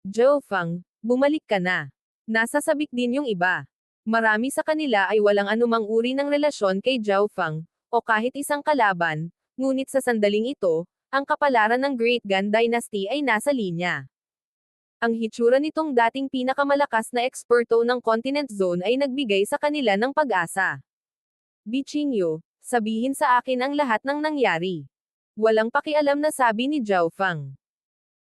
Zhao Fang, bumalik ka na. Nasa sabik din yung iba. Marami sa kanila ay walang anumang uri ng relasyon kay Zhao Fang, o kahit isang kalaban, ngunit sa sandaling ito, ang kapalaran ng Great Gan Dynasty ay nasa linya. Ang hitsura nitong dating pinakamalakas na eksperto ng Continent Zone ay nagbigay sa kanila ng pag-asa. Bichingyo, sabihin sa akin ang lahat ng nangyari. Walang pakialam na sabi ni Zhao Fang.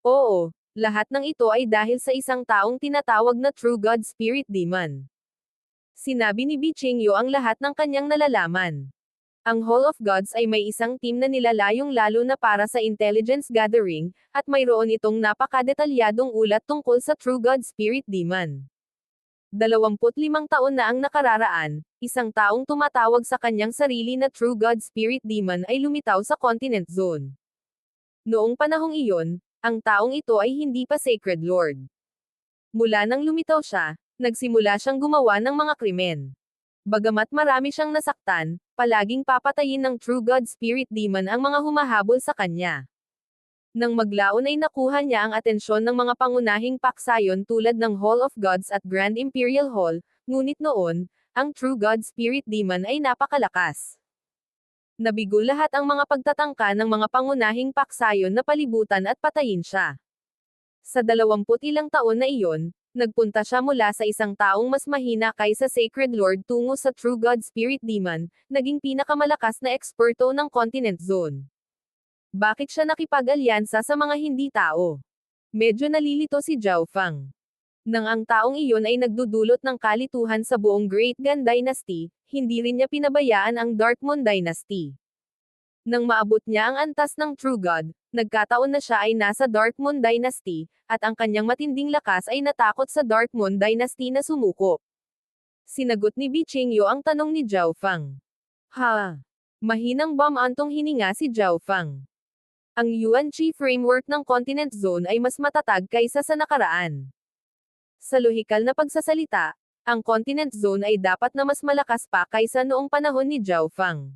Oo, lahat ng ito ay dahil sa isang taong tinatawag na True God Spirit Demon. Sinabi ni Bichingyo ang lahat ng kanyang nalalaman. Ang Hall of Gods ay may isang team na nilalayong lalo na para sa intelligence gathering, at mayroon itong napakadetalyadong ulat tungkol sa True God Spirit Demon. 25 taon na ang nakararaan, isang taong tumatawag sa kanyang sarili na True God Spirit Demon ay lumitaw sa Continent Zone. Noong panahong iyon, ang taong ito ay hindi pa Sacred Lord. Mula nang lumitaw siya, nagsimula siyang gumawa ng mga krimen. Bagamat marami siyang nasaktan, palaging papatayin ng True God Spirit Demon ang mga humahabol sa kanya. Nang maglaon ay nakuha niya ang atensyon ng mga pangunahing paksayon tulad ng Hall of Gods at Grand Imperial Hall, ngunit noon, ang True God Spirit Demon ay napakalakas. Nabigo lahat ang mga pagtatangka ng mga pangunahing paksayon na palibutan at patayin siya. Sa 20 ilang taon na iyon, nagpunta siya mula sa isang taong mas mahina kaysa Sacred Lord tungo sa True God Spirit Demon, naging pinakamalakas na eksperto ng Continent Zone. Bakit siya nakipag-alyansa sa mga hindi tao? Medyo nalilito si Zhao Fang. Nang ang taong iyon ay nagdudulot ng kalituhan sa buong Great Gan Dynasty, hindi rin niya pinabayaan ang Dark Moon Dynasty. Nang maabot niya ang antas ng True God, nagkataon na siya ay nasa Dark Moon Dynasty, at ang kanyang matinding lakas ay natakot sa Dark Moon Dynasty na sumuko. Sinagot ni Bi Qingyu ang tanong ni Zhao Fang. Ha! Mahinang bumantong hininga si Zhao Fang. Ang Yuan-Chi framework ng Continent Zone ay mas matatag kaysa sa nakaraan. Sa lohikal na pagsasalita, ang Continent Zone ay dapat na mas malakas pa kaysa noong panahon ni Zhao Fang.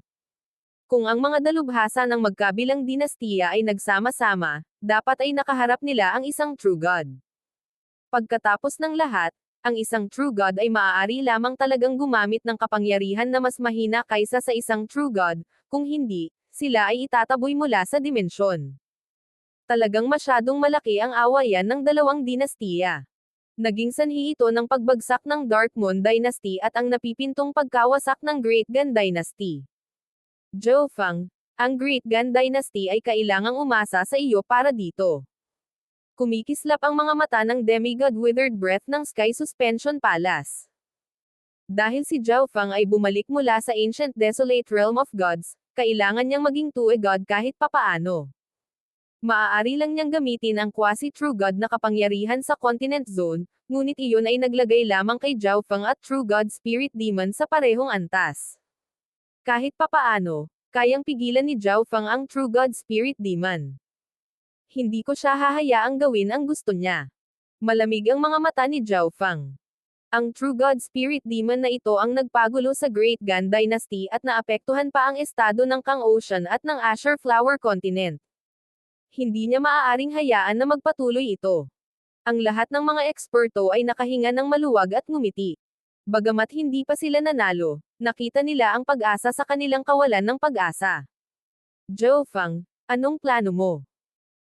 Kung ang mga dalubhasa ng magkabilang dinastiya ay nagsama-sama, dapat ay nakaharap nila ang isang True God. Pagkatapos ng lahat, ang isang True God ay maaari lamang talagang gumamit ng kapangyarihan na mas mahina kaysa sa isang True God, kung hindi, sila ay itataboy mula sa dimensyon. Talagang masyadong malaki ang awayan ng dalawang dinastiya. Naging sanhi ito ng pagbagsak ng Dark Moon Dynasty at ang napipintong pagkawasak ng Great Gan Dynasty. Zhao Fang, ang Great Gan Dynasty ay kailangang umasa sa iyo para dito. Kumikislap ang mga mata ng Demigod Withered Breath ng Sky Suspension Palace. Dahil si Zhao Fang ay bumalik mula sa Ancient Desolate Realm of Gods, kailangan niyang maging True God kahit papaano. Maaari lang niyang gamitin ang quasi-True God na kapangyarihan sa Continent Zone, ngunit iyon ay naglagay lamang kay Zhao Fang at True God Spirit Demon sa parehong antas. Kahit papaano, kayang pigilan ni Zhao Fang ang True God Spirit Demon. Hindi ko siya hahayaang gawin ang gusto niya. Malamig ang mga mata ni Zhao Fang. Ang True God Spirit Demon na ito ang nagpagulo sa Great Gan Dynasty at naapektuhan pa ang estado ng Kang Ocean at ng Azure Flower Continent. Hindi niya maaaring hayaan na magpatuloy ito. Ang lahat ng mga eksperto ay nakahinga ng maluwag at ngumiti. Bagamat hindi pa sila nanalo, nakita nila ang pag-asa sa kanilang kawalan ng pag-asa. Zhao Fang, anong plano mo?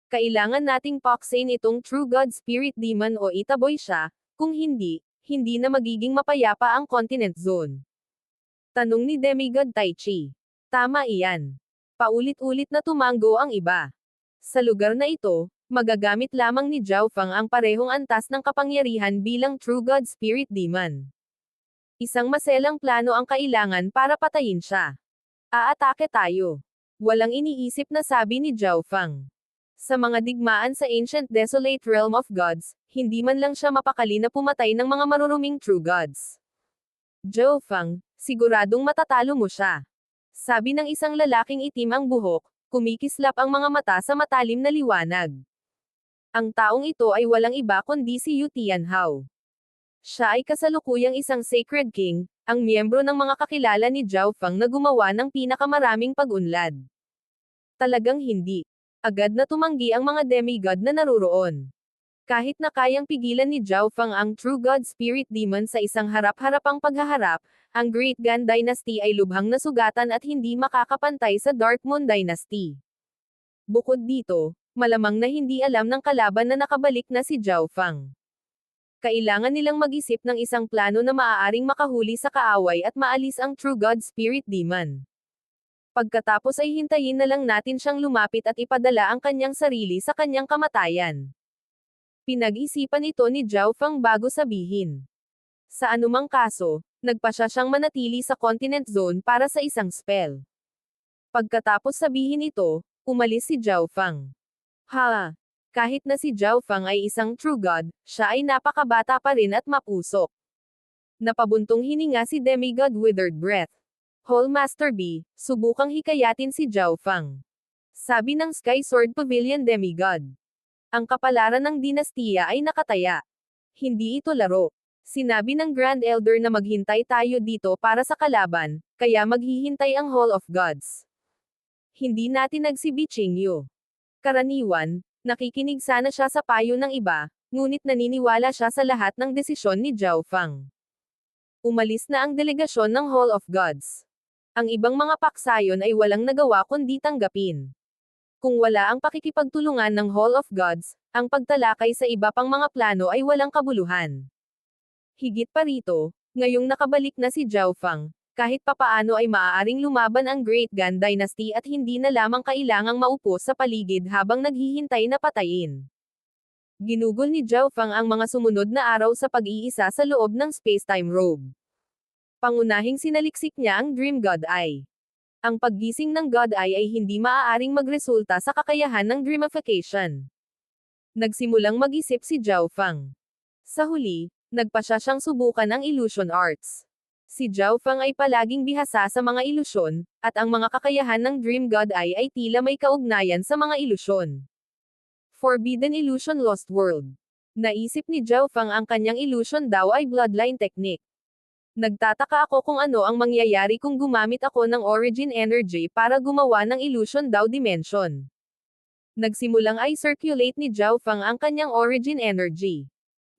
Kailangan nating paksain itong True God Spirit Demon o itaboy siya, kung hindi, hindi na magiging mapayapa ang Continent Zone. Tanong ni Demigod Tai Chi. Tama iyan. Paulit-ulit na tumanggo ang iba. Sa lugar na ito, magagamit lamang ni Zhao Fang ang parehong antas ng kapangyarihan bilang True God Spirit Demon. Isang maselang plano ang kailangan para patayin siya. Aatake tayo. Walang iniisip na sabi ni Zhao Fang. Sa mga digmaan sa Ancient Desolate Realm of Gods, hindi man lang siya mapakali na pumatay ng mga maruruming True Gods. Zhao Fang, siguradong matatalo mo siya. Sabi ng isang lalaking itim ang buhok, kumikislap ang mga mata sa matalim na liwanag. Ang taong ito ay walang iba kundi si Yu Tianhao. Siya ay kasalukuyang isang Sacred King, ang miyembro ng mga kakilala ni Zhao Fang na gumawa ng pinakamaraming pag-unlad. Talagang hindi. Agad na tumanggi ang mga demigod na naruroon. Kahit na kayang pigilan ni Zhao Fang ang True God Spirit Demon sa isang harap-harapang paghaharap, ang Great Gan Dynasty ay lubhang nasugatan at hindi makakapantay sa Dark Moon Dynasty. Bukod dito, malamang na hindi alam ng kalaban na nakabalik na si Zhao Fang. Kailangan nilang mag-isip ng isang plano na maaaring makahuli sa kaaway at maalis ang True God Spirit Demon. Pagkatapos ay hintayin na lang natin siyang lumapit at ipadala ang kanyang sarili sa kanyang kamatayan. Pinag-isipan ito ni Zhao Fang bago sabihin. Sa anumang kaso, nagpasya siyang manatili sa Continent Zone para sa isang spell. Pagkatapos sabihin ito, umalis si Zhao Fang. Ha! Kahit na si Zhao Fang ay isang True God, siya ay napakabata pa rin at mapusok. Napabuntong hininga si Demigod Withered Breath. Hall Master B, subukang hikayatin si Zhao Fang. Sabi ng Sky Sword Pavilion Demigod. Ang kapalaran ng dinastiya ay nakataya. Hindi ito laro. Sinabi ng Grand Elder na maghintay tayo dito para sa kalaban, kaya maghihintay ang Hall of Gods. Hindi natin nagsibi Qingyu. Karaniwan, nakikinig sana siya sa payo ng iba, ngunit naniniwala siya sa lahat ng desisyon ni Zhao Fang. Umalis na ang delegasyon ng Hall of Gods. Ang ibang mga paksayon ay walang nagawa kundi tanggapin. Kung wala ang pakikipagtulungan ng Hall of Gods, ang pagtalakay sa iba pang mga plano ay walang kabuluhan. Higit pa rito, ngayong nakabalik na si Zhao Fang, kahit papaano ay maaaring lumaban ang Great Gan Dynasty at hindi na lamang kailangang maupo sa paligid habang naghihintay na patayin. Ginugol ni Zhao Fang ang mga sumunod na araw sa pag-iisa sa loob ng Spacetime Robe. Pangunahing sinaliksik niya ang Dream God Eye. Ang paggising ng God Eye ay hindi maaaring magresulta sa kakayahan ng dreamification. Nagsimulang mag-isip si Zhao Fang. Sa huli, nagpasya siyang subukan ang illusion arts. Si Zhao Fang ay palaging bihasa sa mga ilusyon, at ang mga kakayahan ng Dream God Eye ay tila may kaugnayan sa mga ilusyon. Forbidden Illusion Lost World. Naisip ni Zhao Fang ang kanyang illusion daw ay bloodline technique. Nagtataka ako kung ano ang mangyayari kung gumamit ako ng origin energy para gumawa ng illusion daw dimension. Nagsimulang ay circulate ni Zhao Fang ang kanyang origin energy.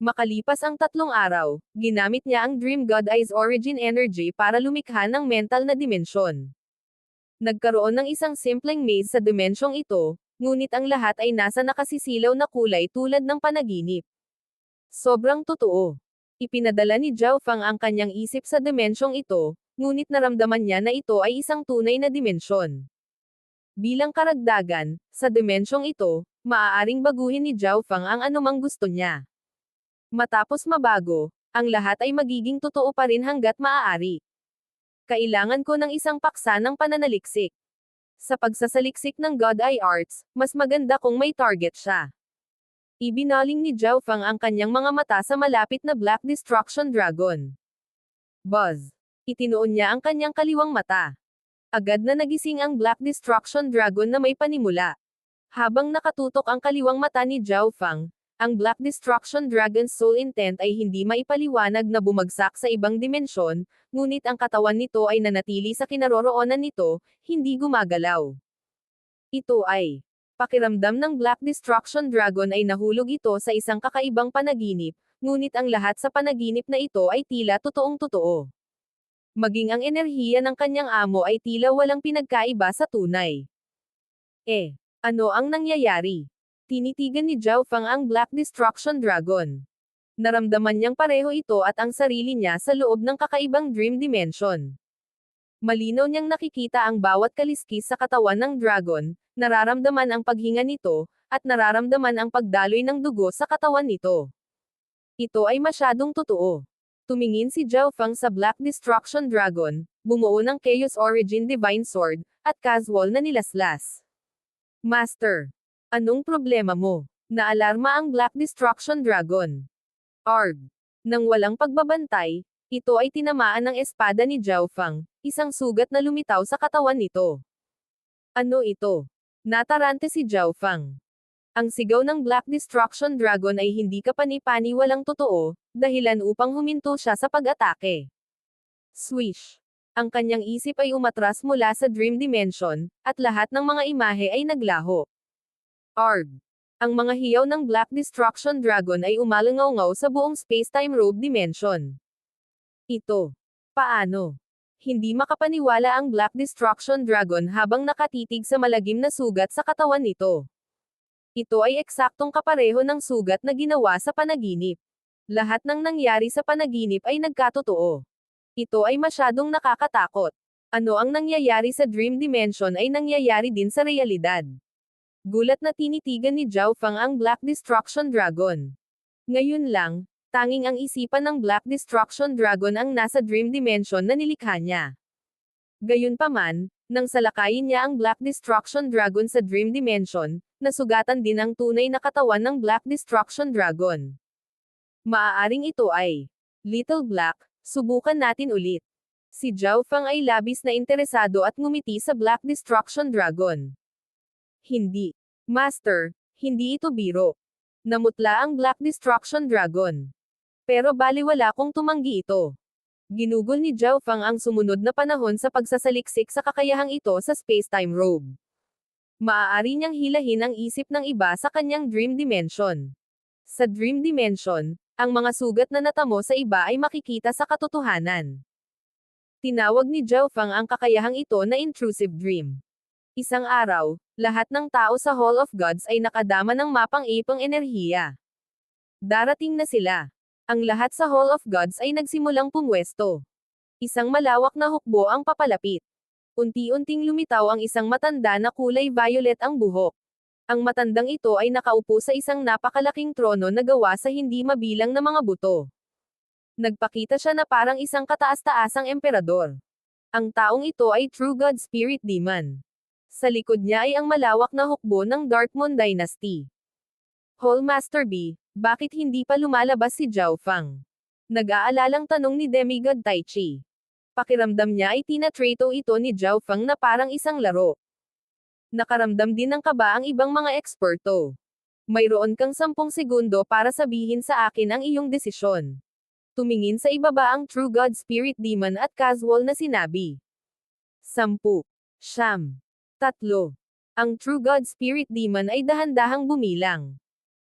Makalipas ang 3 araw, ginamit niya ang Dream God Eye's origin energy para lumikha ng mental na dimensyon. Nagkaroon ng isang simpleng maze sa dimensyong ito, ngunit ang lahat ay nasa nakasisilaw na kulay tulad ng panaginip. Sobrang totoo. Ipinadala ni Zhao Fang ang kanyang isip sa dimensyong ito, ngunit naramdaman niya na ito ay isang tunay na dimensyon. Bilang karagdagan, sa dimensyong ito, maaaring baguhin ni Zhao Fang ang anumang gusto niya. Matapos mabago, ang lahat ay magiging totoo pa rin hanggat maaari. Kailangan ko ng isang paksa ng pananaliksik. Sa pagsasaliksik ng God Eye Arts, mas maganda kung may target siya. Ibinaling ni Zhao Fang ang kanyang mga mata sa malapit na Black Destruction Dragon. Buzz! Itinuon niya ang kanyang kaliwang mata. Agad na nagising ang Black Destruction Dragon na may panimula. Habang nakatutok ang kaliwang mata ni Zhao Fang, ang Black Destruction Dragon's soul intent ay hindi maipaliwanag na bumagsak sa ibang dimensyon, ngunit ang katawan nito ay nanatili sa kinaroroonan nito, hindi gumagalaw. Ito ay pakiramdam ng Black Destruction Dragon ay nahulog ito sa isang kakaibang panaginip, ngunit ang lahat sa panaginip na ito ay tila totoong-totoo. Maging ang enerhiya ng kanyang amo ay tila walang pinagkaiba sa tunay. Ano ang nangyayari? Tinitigan ni Zhao Fang ang Black Destruction Dragon. Naramdaman niyang pareho ito at ang sarili niya sa loob ng kakaibang dream dimension. Malinaw niyang nakikita ang bawat kaliskis sa katawan ng dragon, nararamdaman ang paghinga nito, at nararamdaman ang pagdaloy ng dugo sa katawan nito. Ito ay masyadong totoo. Tumingin si Zhao Fang sa Black Destruction Dragon, bumuo ng Chaos Origin Divine Sword, at casual na nilaslas. Master! Anong problema mo? Naalarma ang Black Destruction Dragon. Arg! Nang walang pagbabantay, ito ay tinamaan ng espada ni Zhao Fang, isang sugat na lumitaw sa katawan nito. Ano ito? Natarante si Zhao Fang. Ang sigaw ng Black Destruction Dragon ay hindi kapani-pani walang totoo, dahilan upang huminto siya sa pag-atake. Swish! Ang kanyang isip ay umatras mula sa Dream Dimension, at lahat ng mga imahe ay naglaho. Arg! Ang mga hiyaw ng Black Destruction Dragon ay umalangaw-ngaw sa buong Spacetime Robe Dimension. Ito. Paano? Hindi makapaniwala ang Black Destruction Dragon habang nakatitig sa malagim na sugat sa katawan nito. Ito ay eksaktong kapareho ng sugat na ginawa sa panaginip. Lahat ng nangyari sa panaginip ay nagkatotoo. Ito ay masyadong nakakatakot. Ano ang nangyayari sa Dream Dimension ay nangyayari din sa realidad. Gulat na tinitigan ni Zhao Fang ang Black Destruction Dragon. Ngayon lang, tanging ang isipan ng Black Destruction Dragon ang nasa Dream Dimension na nilikha niya. Gayunpaman, nang salakayin niya ang Black Destruction Dragon sa Dream Dimension, nasugatan din ang tunay na katawan ng Black Destruction Dragon. Maaaring ito ay Little Black, subukan natin ulit. Si Zhao Fang ay labis na interesado at ngumiti sa Black Destruction Dragon. Hindi. Master, hindi ito biro. Namutla ang Black Destruction Dragon. Pero baliwala kung tumanggi ito. Ginugol ni Zhao Fang ang sumunod na panahon sa pagsasaliksik sa kakayahang ito sa space-time robe. Maaari niyang hilahin ang isip ng iba sa kanyang dream dimension. Sa dream dimension, ang mga sugat na natamo sa iba ay makikita sa katotohanan. Tinawag ni Zhao Fang ang kakayahang ito na intrusive dream. Isang araw, lahat ng tao sa Hall of Gods ay nakadama ng mapang-ipang enerhiya. Darating na sila. Ang lahat sa Hall of Gods ay nagsimulang pumwesto. Isang malawak na hukbo ang papalapit. Unti-unting lumitaw ang isang matanda na kulay violet ang buhok. Ang matandang ito ay nakaupo sa isang napakalaking trono na gawa sa hindi mabilang na mga buto. Nagpakita siya na parang isang kataas-taasang emperador. Ang taong ito ay True God Spirit Demon. Sa likod niya ay ang malawak na hukbo ng Darkmoon Dynasty. Hall Master B, bakit hindi pa lumalabas si Zhao Fang? Nag-aalalang tanong ni Demigod Tai Chi. Pakiramdam niya ay tinatrato ito ni Zhao Fang na parang isang laro. Nakaramdam din ng kaba ang ibang mga eksperto. Mayroon kang 10 segundo para sabihin sa akin ang iyong desisyon. Tumingin sa ibaba ang True God Spirit Demon at casual na sinabi. 10, 9, 3. Ang True God Spirit Demon ay dahan-dahang bumilang.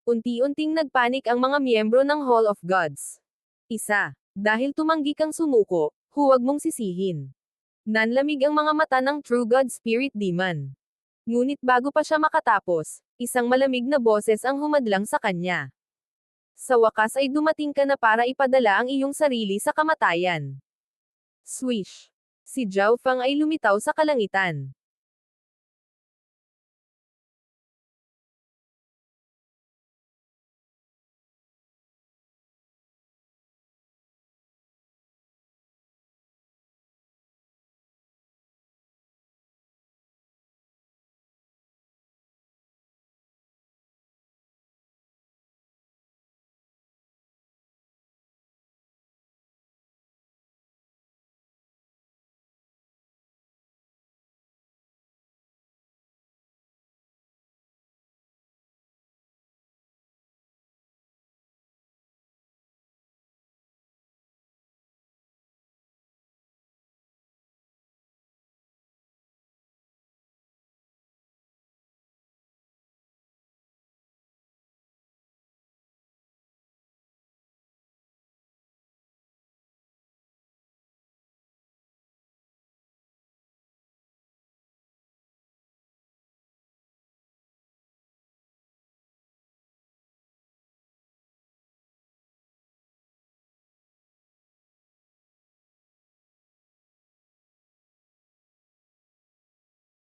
Unti-unting nagpanik ang mga miyembro ng Hall of Gods. 1. Dahil tumanggi kang sumuko, huwag mong sisihin. Nanlamig ang mga mata ng True God Spirit Demon. Ngunit bago pa siya makatapos, isang malamig na boses ang humadlang sa kanya. Sa wakas ay dumating ka na para ipadala ang iyong sarili sa kamatayan. Swish! Si Zhao Fang ay lumitaw sa kalangitan.